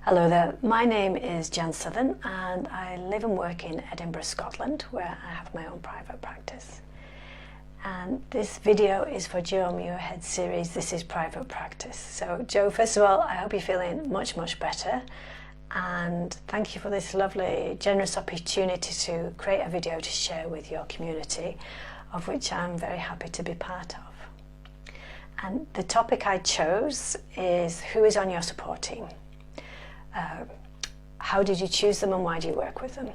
Hello there, my name is Jan Southern and I live and work in Edinburgh, Scotland, where I have my own private practice. And this video is for Joe Muirhead's series, This is Private Practice. So Joe, first of all, I hope you're feeling much better, and thank you for this lovely, generous opportunity to create a video to share with your community, of which I'm very happy to be part of. And the topic I chose is who is on your support team? How did you choose them and why do you work with them?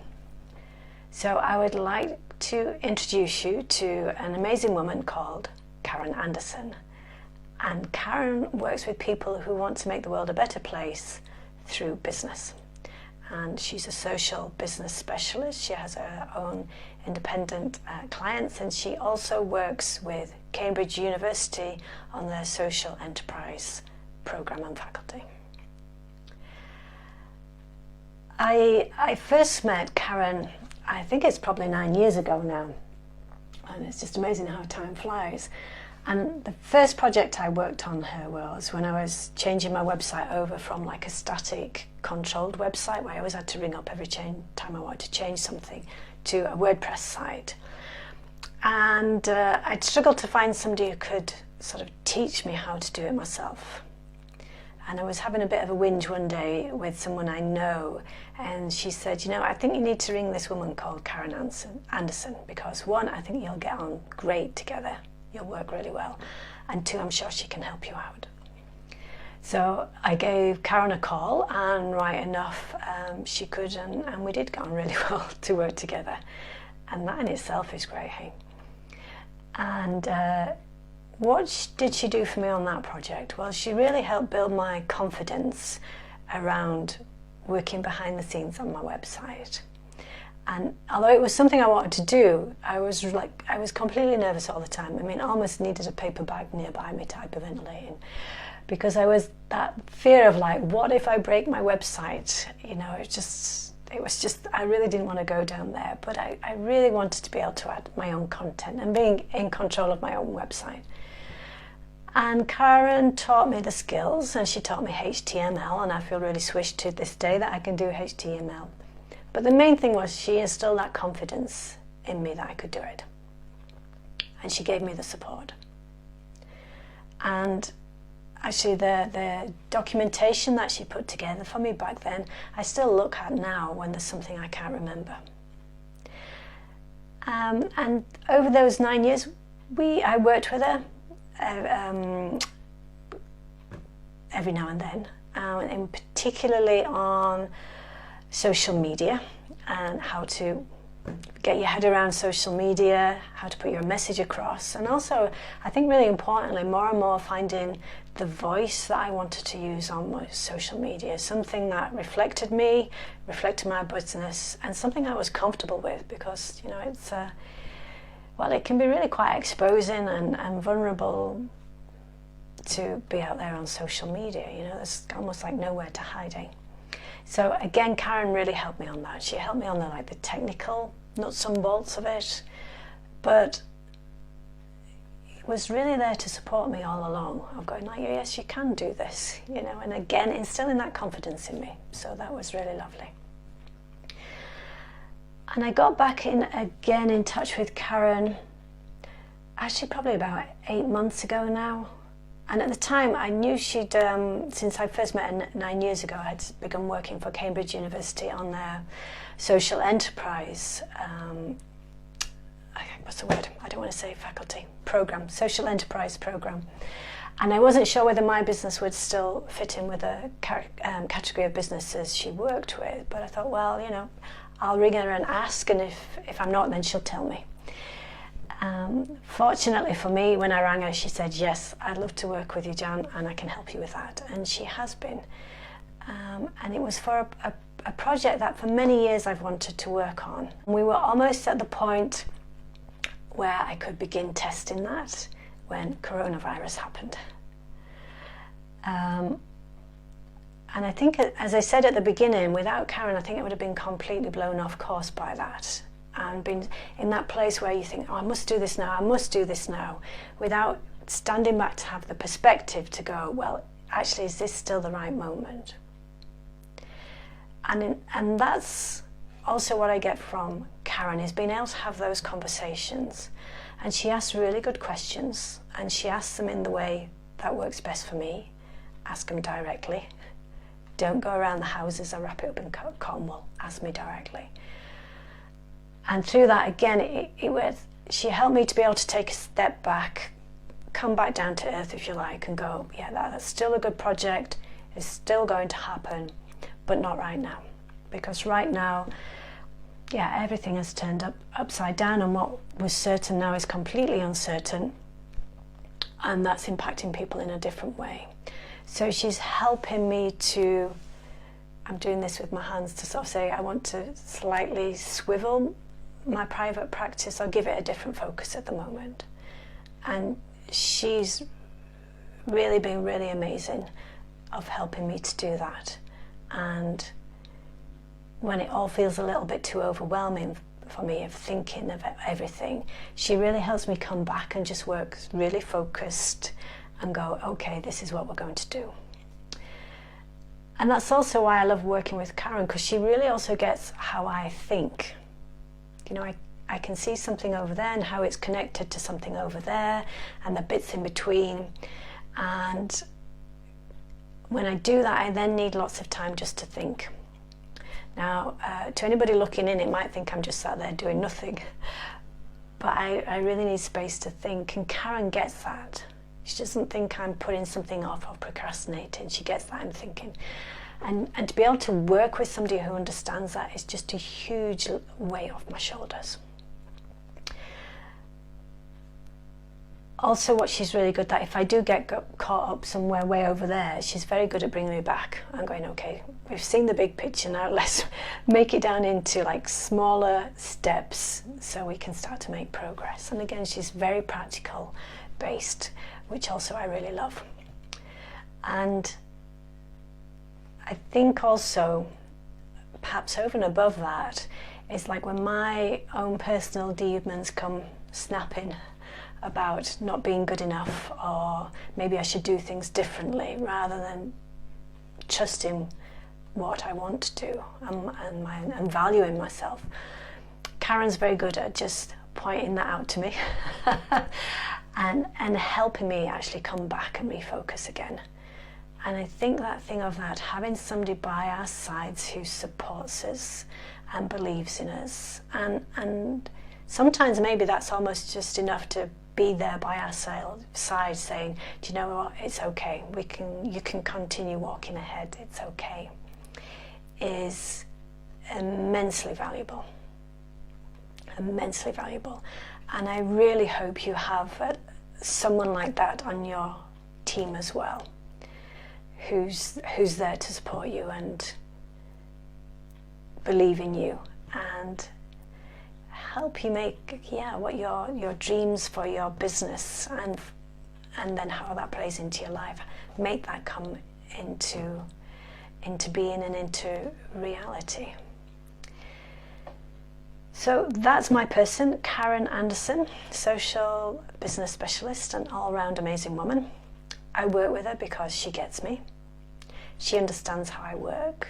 So I would like to introduce you to an amazing woman called Karen Anderson. And Karen works with people who want to make the world a better place through business. And she's a social business specialist. She has her own independent clients, and she also works with Cambridge University on their social enterprise program and faculty. I first met Karen, I think it's probably 9 years ago now, and it's just amazing how time flies. And the first project I worked on her was when I was changing my website over from like a static controlled website where I always had to ring up every time I wanted to change something to a WordPress site. And I'd struggled to find somebody who could sort of teach me how to do it myself. And I was having a bit of a whinge one day with someone I know, and she said, you know, I think you need to ring this woman called Karen Anderson, because one, I think you'll get on great together, you'll work really well, and two, I'm sure she can help you out. So I gave Karen a call, and right enough, she could, and we did get on really well to work together. And that in itself is great, hey? And what did she do for me on that project? Well, she really helped build my confidence around working behind the scenes on my website. And although it was something I wanted to do, I was completely nervous all the time. I mean, I almost needed a paper bag nearby me to hyperventilating, because I was that fear of like, what if I break my website? You know, it was just, I really didn't want to go down there, but I really wanted to be able to add my own content and being in control of my own website. And Karen taught me the skills, and she taught me HTML, and I feel really swished to this day that I can do HTML. But the main thing was she instilled that confidence in me that I could do it. And she gave me the support. And actually the documentation that she put together for me back then, I still look at now when there's something I can't remember. And over those 9 years, I worked with her every now and then, and particularly on social media and how to get your head around social media, how to put your message across, and also I think really importantly more and more finding the voice that I wanted to use on my social media, something that reflected me, reflected my business, and something I was comfortable with, because you know it's well, it can be really quite exposing and vulnerable to be out there on social media. You know, there's almost like nowhere to hiding. So again, Karen really helped me on that. She helped me on the technical nuts and bolts of it, but was really there to support me all along. I'm going like, yes, you can do this, you know, and again, instilling that confidence in me. So that was really lovely. And I got back again in touch with Karen, actually probably about 8 months ago now. And at the time I knew she'd, since I first met her 9 years ago, I had begun working for Cambridge University on their social enterprise, what's the word? I don't want to say faculty, program, social enterprise program. And I wasn't sure whether my business would still fit in with the category of businesses she worked with, but I thought, well, you know, I'll ring her and ask, and if I'm not, then she'll tell me. Fortunately for me, when I rang her, she said, yes, I'd love to work with you, Jan, and I can help you with that. And she has been. And it was for a project that for many years I've wanted to work on. We were almost at the point where I could begin testing that when coronavirus happened. And I think, as I said at the beginning, without Karen, I think it would have been completely blown off course by that. And been in that place where you think, oh, I must do this now, I must do this now, without standing back to have the perspective to go, well, actually, is this still the right moment? And that's also what I get from Karen, is being able to have those conversations. And she asks really good questions, and she asks them in the way that works best for me. Ask them directly. Don't go around the houses or wrap it up in cotton wool. Ask me directly. And through that, again, she helped me to be able to take a step back, come back down to earth, if you like, and go, yeah, that's still a good project. It's still going to happen, but not right now. Because right now, yeah, everything has turned upside down, and what was certain now is completely uncertain, and that's impacting people in a different way. So she's helping me to, I'm doing this with my hands to sort of say, I want to slightly swivel my private practice or give it a different focus at the moment. And she's really been really amazing of helping me to do that. And when it all feels a little bit too overwhelming for me of thinking of everything, she really helps me come back and just work really focused and go, okay, this is what we're going to do. And that's also why I love working with Karen, because she really also gets how I think. You know, I can see something over there and how it's connected to something over there and the bits in between. And when I do that, I then need lots of time just to think. Now, to anybody looking in, it might think I'm just sat there doing nothing. But I really need space to think, and Karen gets that. She doesn't think I'm putting something off or procrastinating. She gets that I'm thinking. And to be able to work with somebody who understands that is just a huge weight off my shoulders. Also, what she's really good at, if I do get caught up somewhere way over there, she's very good at bringing me back. I'm going, okay, we've seen the big picture now, let's make it down into like smaller steps so we can start to make progress. And again, she's very practical based, which also I really love. And I think also, perhaps over and above that, is like when my own personal demons come snapping about not being good enough, or maybe I should do things differently, rather than trusting what I want to do and valuing myself. Karen's very good at just pointing that out to me and helping me actually come back and refocus again. And I think that thing of that, having somebody by our sides who supports us and believes in us, and sometimes maybe that's almost just enough to be there by our side saying, do you know what, it's okay, you can continue walking ahead, it's okay, is immensely valuable. Immensely valuable. And I really hope you have someone like that on your team as well, who's there to support you and believe in you and help you make what your dreams for your business and then how that plays into your life, make that come into being and into reality. So that's my person, Karen Anderson, social business specialist and all-round amazing woman. I work with her because she gets me. She understands how I work.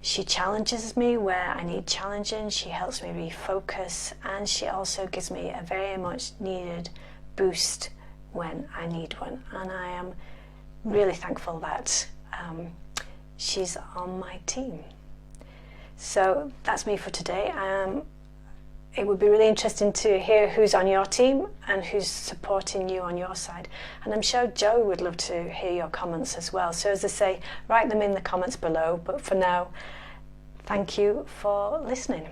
She challenges me where I need challenging. She helps me refocus, and she also gives me a very much needed boost when I need one. And I am really thankful that she's on my team. So that's me for today. It would be really interesting to hear who's on your team and who's supporting you on your side. And I'm sure Joe would love to hear your comments as well. So as I say, write them in the comments below. But for now, thank you for listening.